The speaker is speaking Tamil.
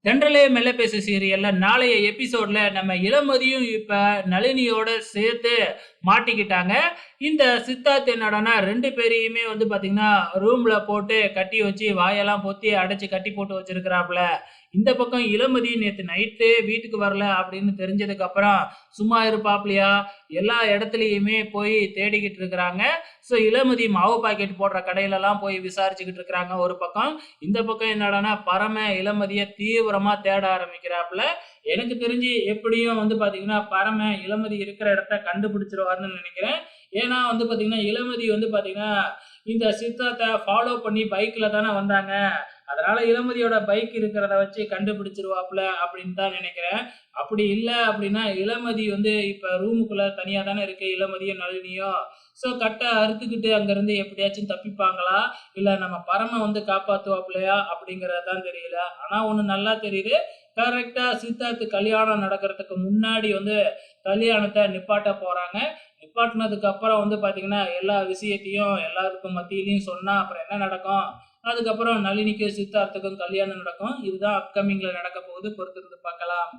தென்றலே மெல்ல பேசு சீரியல்ல நாளைய எபிசோட்ல நம்ம இளமதியும் இப்ப நளினியோட சேர்த்து மாட்டிக்கிட்டாங்க. இந்த சித்தார்த் என்னடான்னா 2 பேரையுமே வந்து பார்த்தீங்கன்னா, ரூம்ல போட்டு கட்டி வச்சு வாயெல்லாம் பொத்தி அடைச்சு கட்டி போட்டு வச்சிருக்கிறாப்புல. இந்த பக்கம் இளமதி நேத்து நைட்டு வீட்டுக்கு வரல அப்படின்னு தெரிஞ்சதுக்கு அப்புறம் சும்மா இருப்பாப்லயா? எல்லா இடத்துலயுமே போய் தேடிக்கிட்டு இருக்கிறாங்க. இளமதி மாவு பாக்கெட் போடுற கடையிலலாம் போய் விசாரிச்சுக்கிட்டு இருக்கிறாங்க ஒரு பக்கம். இந்த பக்கம் என்னடான்னா பரம இளமதிய தீவிரமா தேட ஆரம்பிக்கிறாப்புல. எனக்கு தெரிஞ்சு எப்படியும் வந்து பாத்தீங்கன்னா பரம இளமதி இருக்கிற இடத்த கண்டுபிடிச்சிருவாருன்னு நினைக்கிறேன். ஏன்னா வந்து பாத்தீங்கன்னா இளமதி வந்து பாத்தீங்கன்னா இந்த சித்தார்த்த ஃபாலோ பண்ணி பைக்ல தானே வந்தாங்க. அதனால இளமதியோட பைக் இருக்கிறத வச்சு கண்டுபிடிச்சிருவாப்புல அப்படின்னு தான் நினைக்கிறேன். அப்படி இல்ல அப்படின்னா இளமதி வந்து இப்ப ரூமுக்குள்ள தனியா தானே இருக்கு இளமதியும் நளினியும். கட்ட அறுத்துக்கிட்டு அங்கிருந்து எப்படியாச்சும் தப்பிப்பாங்களா? இல்ல நம்ம பரம வந்து காப்பாத்துவாப்புலையா? அப்படிங்கிறது தான் தெரியல. ஆனா ஒண்ணு நல்லா தெரியுது. கரெக்ட்டா சித்தார்த் கல்யாணம் நடக்கிறதுக்கு முன்னாடி வந்து கல்யாணத்த நிப்பாட்ட போறாங்க. நிப்பாட்டுனதுக்கு அப்புறம் வந்து பார்த்தீங்கன்னா, எல்லா விஷயத்தையும் எல்லாருக்கும் மத்தியிலயும் சொன்னா அப்புறம் என்ன நடக்கும்? அதுக்கப்புறம் நளினிக்கும், சித்தார்த்துக்கும் கல்யாணம் நடக்கும். இதுதான் அப்கமிங்ல நடக்க போகுது. பொறுத்திருந்து பார்க்கலாம்.